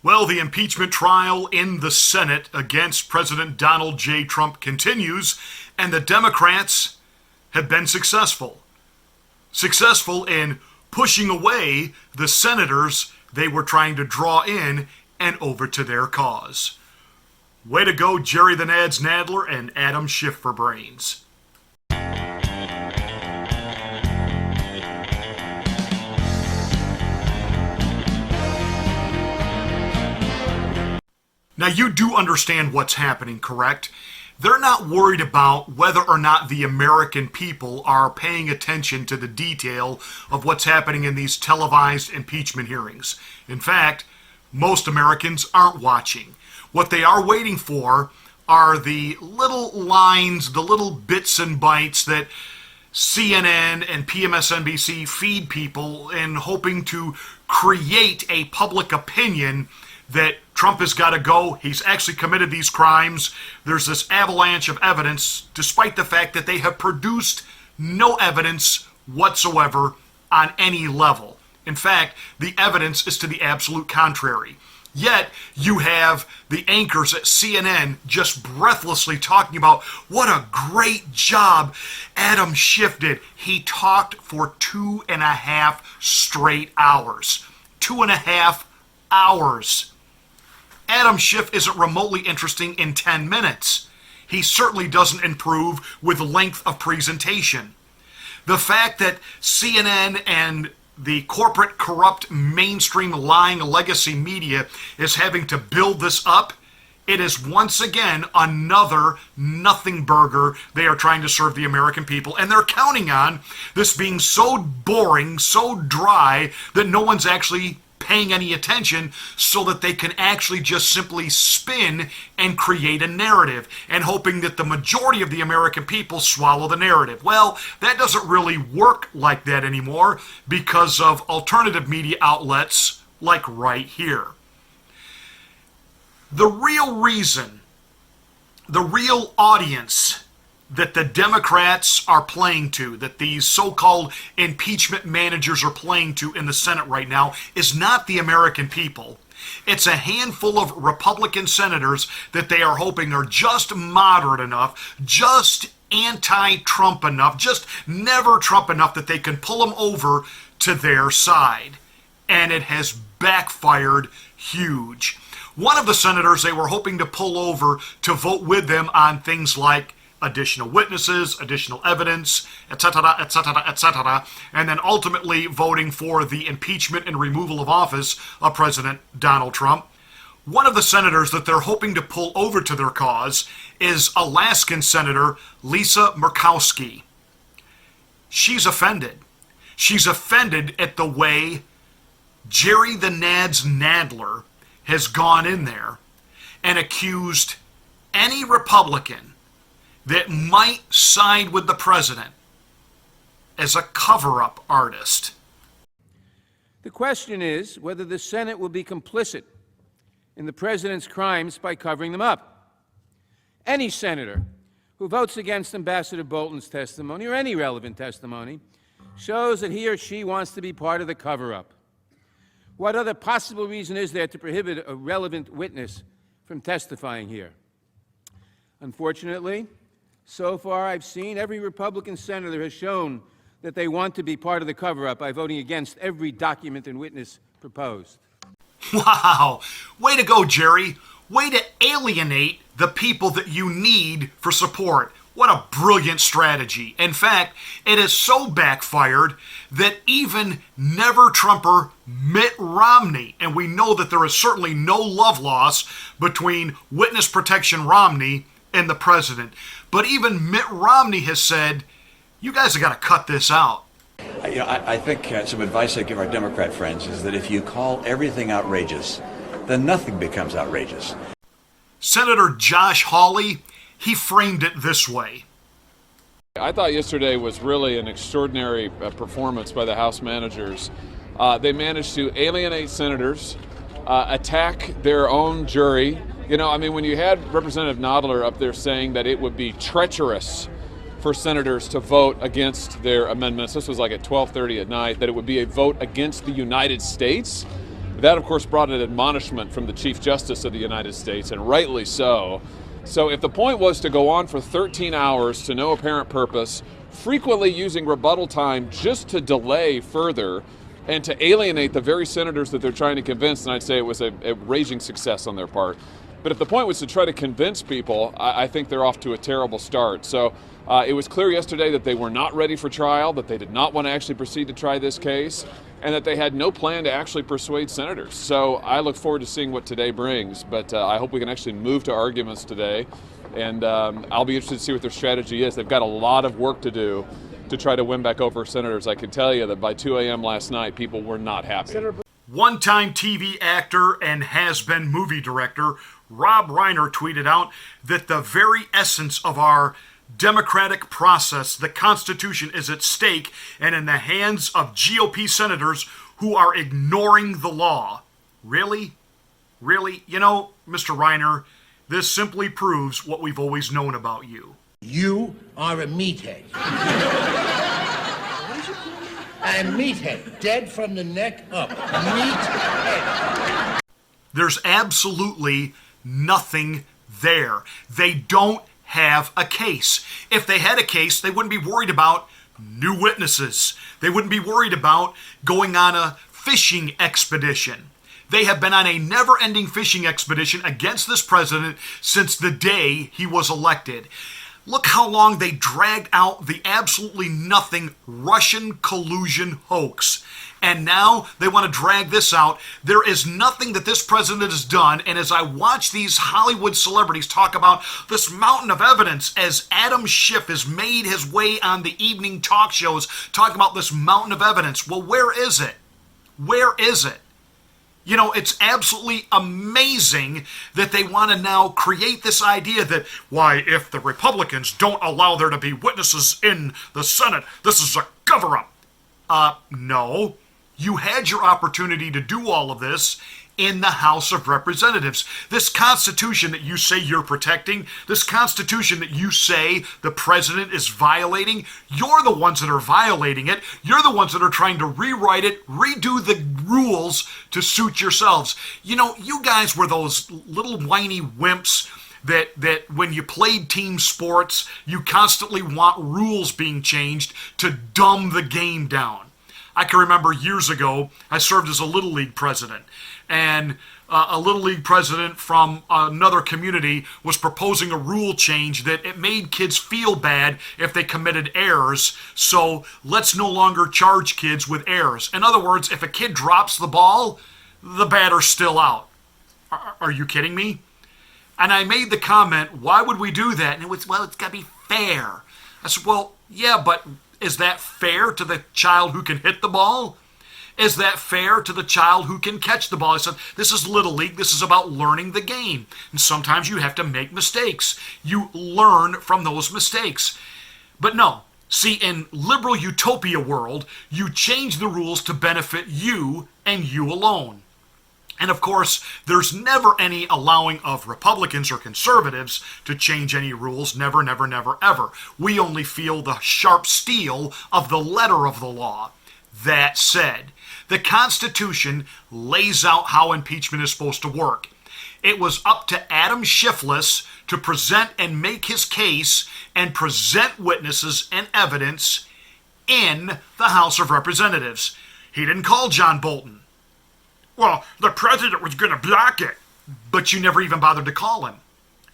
Well, the impeachment trial in the Senate against President Donald J. Trump continues, and the Democrats have been successful. Successful in pushing away the senators they were trying to draw in and over to their cause. Way to go, Jerry the Nads Nadler and Adam Schiff for brains. Now, you do understand what's happening, correct? They're not worried about whether or not the American people are paying attention to the detail of what's happening in these televised impeachment hearings. In fact, most Americans aren't watching. What they are waiting for are the little lines, the little bits and bytes that CNN and PMSNBC feed people in hoping to create a public opinion that Trump has got to go. He's actually committed these crimes. There's this avalanche of evidence, despite the fact that they have produced no evidence whatsoever on any level. In fact, the evidence is to the absolute contrary. Yet, you have the anchors at CNN just breathlessly talking about what a great job Adam Schiff did. He talked for 2.5 straight hours. 2.5 hours. Adam Schiff isn't remotely interesting in 10 minutes. He certainly doesn't improve with length of presentation. The fact that CNN and the corporate, corrupt, mainstream, lying legacy media is having to build this up, it is once again another nothing burger they are trying to serve the American people. And they're counting on this being so boring, so dry, that no one's actually paying any attention, so that they can actually just simply spin and create a narrative, and hoping that the majority of the American people swallow the narrative. Well, that doesn't really work like that anymore because of alternative media outlets like right here. The real reason, the real audience that the Democrats are playing to, that these so-called impeachment managers are playing to in the Senate right now, is not the American people. It's a handful of Republican senators that they are hoping are just moderate enough, just anti-Trump enough, just never Trump enough that they can pull them over to their side. And it has backfired huge. One of the senators they were hoping to pull over to vote with them on things like additional witnesses, additional evidence, etc., etc., etc., and then ultimately voting for the impeachment and removal of office of President Donald Trump. One of the senators that they're hoping to pull over to their cause is Alaskan Senator Lisa Murkowski. She's offended. She's offended at the way Jerry the Nads Nadler has gone in there and accused any Republican that might side with the president as a cover-up artist. The question is whether the Senate will be complicit in the president's crimes by covering them up. Any senator who votes against Ambassador Bolton's testimony, or any relevant testimony, shows that he or she wants to be part of the cover-up. What other possible reason is there to prohibit a relevant witness from testifying here? Unfortunately, so far I've seen every Republican senator has shown that they want to be part of the cover-up by voting against every document and witness proposed. Wow! Way to go, Jerry. Way to alienate the people that you need for support. What a brilliant strategy. In fact, it has so backfired that even never-Trumper Mitt Romney, and we know that there is certainly no love loss between witness protection Romney and the president, but even Mitt Romney has said, you guys have got to cut this out. I think some advice I give our Democrat friends is that if you call everything outrageous, then nothing becomes outrageous. Senator Josh Hawley, he framed it this way. I thought yesterday was really an extraordinary performance by the House managers. They managed to alienate senators, attack their own jury. You know, I mean, when you had Representative Nadler up there saying that it would be treacherous for senators to vote against their amendments, this was like at 12:30 at night, that it would be a vote against the United States, That, of course, brought an admonishment from the Chief Justice of the United States, and rightly so. So if the point was to go on for 13 hours to no apparent purpose, frequently using rebuttal time just to delay further and to alienate the very senators that they're trying to convince, then I'd say it was a raging success on their part. But if the point was to try to convince people, I think they're off to a terrible start. So it was clear yesterday that they were not ready for trial, that they did not want to actually proceed to try this case, and that they had no plan to actually persuade senators. So I look forward to seeing what today brings, but I hope we can actually move to arguments today, and I'll be interested to see what their strategy is. They've got a lot of work to do to try to win back over senators. I can tell you that by 2 a.m. last night, people were not happy. One-time TV actor and has-been movie director Rob Reiner tweeted out that the very essence of our democratic process, the Constitution, is at stake and in the hands of GOP senators who are ignoring the law. Really? Really? You know, Mr. Reiner, this simply proves what we've always known about you. You are a meathead. What did you call me? A meathead, dead from the neck up. Meathead. There's absolutely nothing there. They don't have a case. If they had a case, they wouldn't be worried about new witnesses. They wouldn't be worried about going on a fishing expedition. They have been on a never-ending fishing expedition against this president since the day he was elected. Look how long they dragged out the absolutely nothing Russian collusion hoax. And now they want to drag this out. There is nothing that this president has done. And as I watch these Hollywood celebrities talk about this mountain of evidence, as Adam Schiff has made his way on the evening talk shows talking about this mountain of evidence, well, where is it? Where is it? You know, it's absolutely amazing that they want to now create this idea that, why, if the Republicans don't allow there to be witnesses in the Senate, this is a cover-up. No. You had your opportunity to do all of this in the House of Representatives. This Constitution that you say you're protecting, this Constitution that you say the president is violating, you're the ones that are violating it. You're the ones that are trying to rewrite it, redo the rules to suit yourselves. You know, you guys were those little whiny wimps that when you played team sports, you constantly want rules being changed to dumb the game down. I can remember years ago, I served as a Little League president, and a Little League president from another community was proposing a rule change that it made kids feel bad if they committed errors, so let's no longer charge kids with errors. In other words, if a kid drops the ball, the batter's still out. Are you kidding me? And I made the comment, why would we do that? And it was, well, it's got to be fair. I said, well, yeah, but is that fair to the child who can hit the ball? Is that fair to the child who can catch the ball? I said, this is Little League. This is about learning the game. And sometimes you have to make mistakes. You learn from those mistakes. But no, see, in liberal utopia world, you change the rules to benefit you and you alone. And of course, there's never any allowing of Republicans or conservatives to change any rules. Never, never, never, ever. We only feel the sharp steel of the letter of the law. That said, the Constitution lays out how impeachment is supposed to work. It was up to Adam Schiff to present and make his case and present witnesses and evidence in the House of Representatives. He didn't call John Bolton. Well, the president was going to block it, but you never even bothered to call him.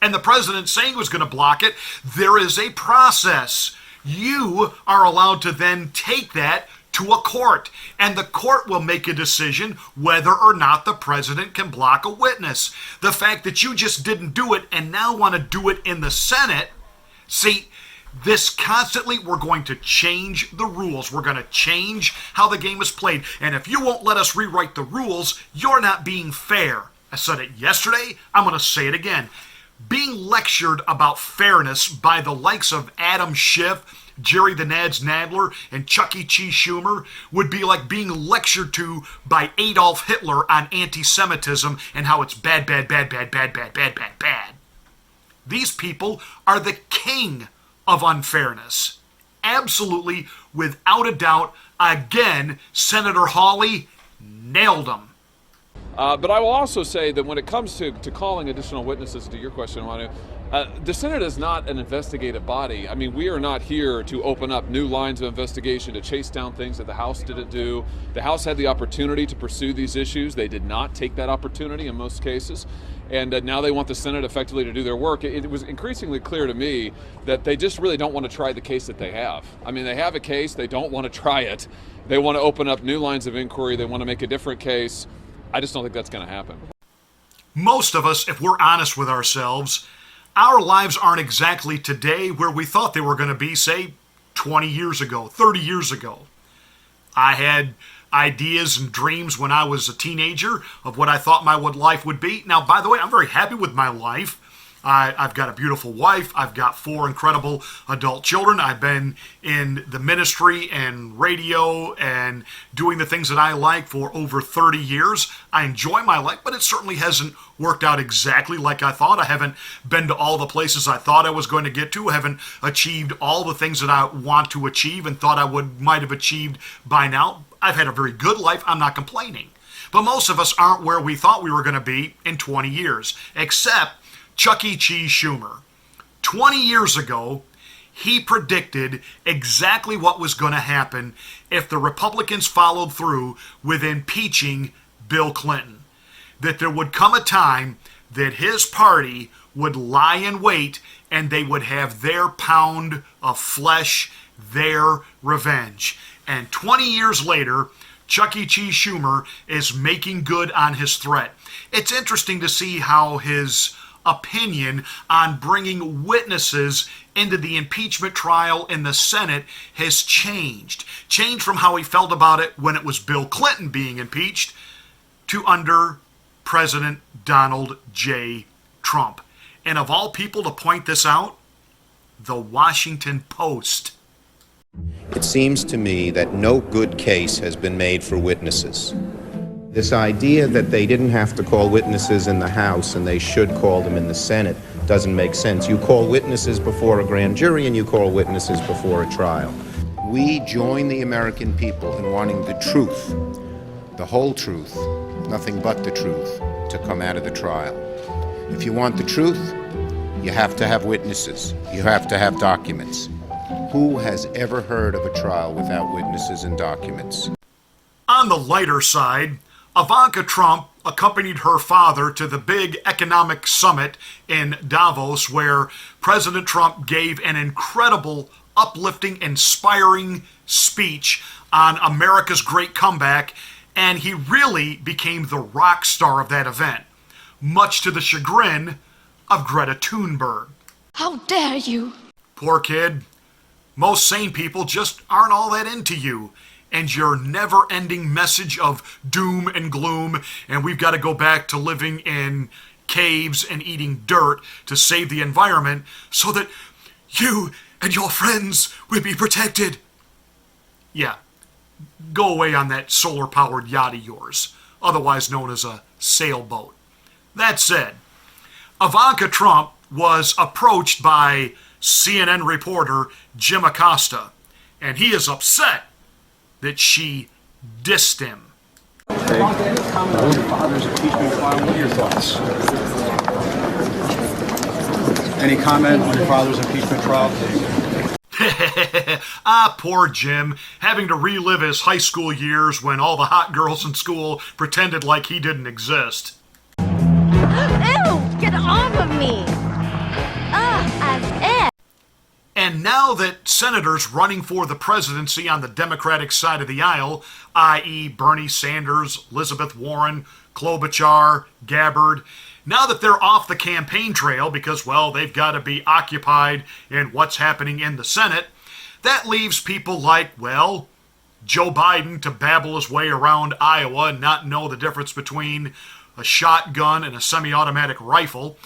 And the president saying he was going to block it, there is a process. You are allowed to then take that to a court, and the court will make a decision whether or not the president can block a witness. The fact that you just didn't do it and now want to do it in the Senate, see, this constantly, we're going to change the rules. We're going to change how the game is played. And if you won't let us rewrite the rules, you're not being fair. I said it yesterday. I'm going to say it again. Being lectured about fairness by the likes of Adam Schiff, Jerry the Nads Nadler, and Chuck E. Cheese Schumer would be like being lectured to by Adolf Hitler on anti-Semitism and how it's bad, bad, bad, bad, bad, bad, bad, bad, bad. These people are the king of unfairness. Absolutely, without a doubt. Again, Senator Hawley nailed them. But I will also say that when it comes to calling additional witnesses, to your question, Manu, the Senate is not an investigative body. I mean, we are not here to open up new lines of investigation to chase down things that the House didn't do. The House had the opportunity to pursue these issues. They did not take that opportunity in most cases. And now they want the Senate effectively to do their work. It was increasingly clear to me that they just really don't want to try the case that they have. I mean, they have a case, they don't want to try it. They want to open up new lines of inquiry, they want to make a different case. I just don't think that's going to happen. Most of us, if we're honest with ourselves, our lives aren't exactly today where we thought they were going to be, say, 20 years ago, 30 years ago. I had ideas and dreams when I was a teenager of what I thought my life would be. Now, by the way, I'm very happy with my life. I've got a beautiful wife. I've got 4 incredible adult children. I've been in the ministry and radio and doing the things that I like for over 30 years. I enjoy my life, but it certainly hasn't worked out exactly like I thought. I haven't been to all the places I thought I was going to get to. I haven't achieved all the things that I want to achieve and thought I might have achieved by now. I've had a very good life. I'm not complaining. But most of us aren't where we thought we were going to be in 20 years, except Chuck E. Cheese Schumer. 20 years ago, he predicted exactly what was going to happen if the Republicans followed through with impeaching Bill Clinton. That there would come a time that his party would lie in wait and they would have their pound of flesh, their revenge. And 20 years later, Chuck E. Cheese Schumer is making good on his threat. It's interesting to see how his opinion on bringing witnesses into the impeachment trial in the Senate has changed from how he felt about it when it was Bill Clinton being impeached to under President Donald J. Trump. And of all people to point this out, the Washington Post. It seems to me that no good case has been made for witnesses. This idea that they didn't have to call witnesses in the House and they should call them in the Senate doesn't make sense. You call witnesses before a grand jury and you call witnesses before a trial. We join the American people in wanting the truth, the whole truth, nothing but the truth, to come out of the trial. If you want the truth, you have to have witnesses. You have to have documents. Who has ever heard of a trial without witnesses and documents? On the lighter side, Ivanka Trump accompanied her father to the big economic summit in Davos, where President Trump gave an incredible, uplifting, inspiring speech on America's great comeback, and he really became the rock star of that event, much to the chagrin of Greta Thunberg. How dare you? Poor kid. Most sane people just aren't all that into you and your never-ending message of doom and gloom, and we've got to go back to living in caves and eating dirt to save the environment so that you and your friends will be protected. Yeah, go away on that solar-powered yacht of yours, otherwise known as a sailboat. That said, Ivanka Trump was approached by CNN reporter Jim Acosta, and he is upset that she dissed him. Okay. Comment on your father's impeachment trial. What are your thoughts? Any comment on your father's impeachment trial? Poor Jim, having to relive his high school years when all the hot girls in school pretended like he didn't exist. Ew! Get off of me! As if! And now that senators running for the presidency on the Democratic side of the aisle, i.e. Bernie Sanders, Elizabeth Warren, Klobuchar, Gabbard, now that they're off the campaign trail because, well, they've got to be occupied in what's happening in the Senate, that leaves people like, well, Joe Biden to babble his way around Iowa and not know the difference between a shotgun and a semi-automatic rifle.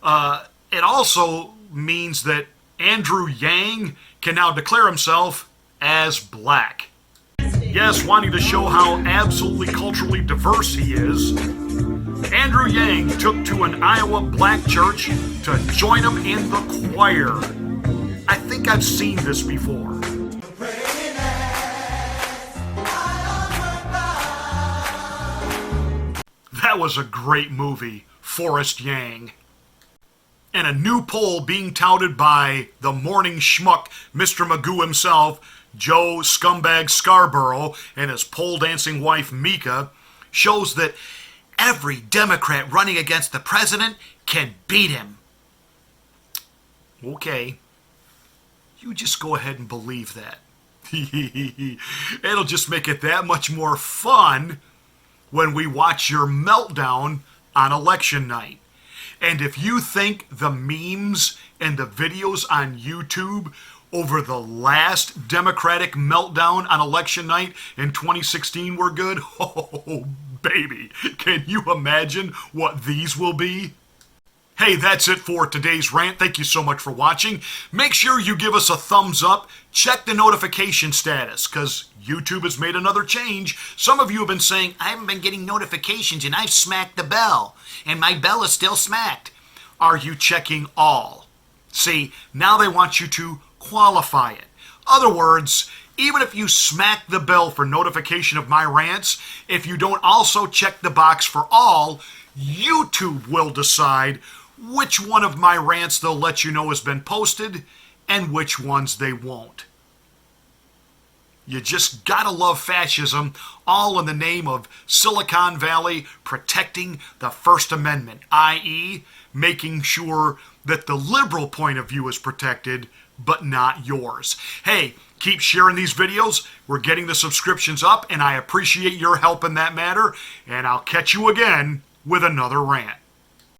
It also means that Andrew Yang can now declare himself as black. Yes, wanting to show how absolutely culturally diverse he is, Andrew Yang took to an Iowa black church to join him in the choir. I think I've seen this before. That was a great movie, Forrest Yang. And a new poll being touted by the morning schmuck, Mr. Magoo himself, Joe Scumbag Scarborough, and his pole dancing wife Mika, shows that every Democrat running against the president can beat him. Okay, you just go ahead and believe that. It'll just make it that much more fun when we watch your meltdown on election night. And if you think the memes and the videos on YouTube over the last Democratic meltdown on election night in 2016 were good, oh, baby, can you imagine what these will be? Hey, that's it for today's rant. Thank you so much for watching. Make sure you give us a thumbs up. Check the notification status, because YouTube has made another change. Some of you have been saying, I haven't been getting notifications and I've smacked the bell, and my bell is still smacked. Are you checking all? See, now they want you to qualify it. Other words, even if you smack the bell for notification of my rants, if you don't also check the box for all, YouTube will decide which one of my rants they'll let you know has been posted and which ones they won't. You just gotta love fascism, all in the name of Silicon Valley protecting the First Amendment, i.e., making sure that the liberal point of view is protected, but not yours. Hey, keep sharing these videos. We're getting the subscriptions up, and I appreciate your help in that matter, and I'll catch you again with another rant.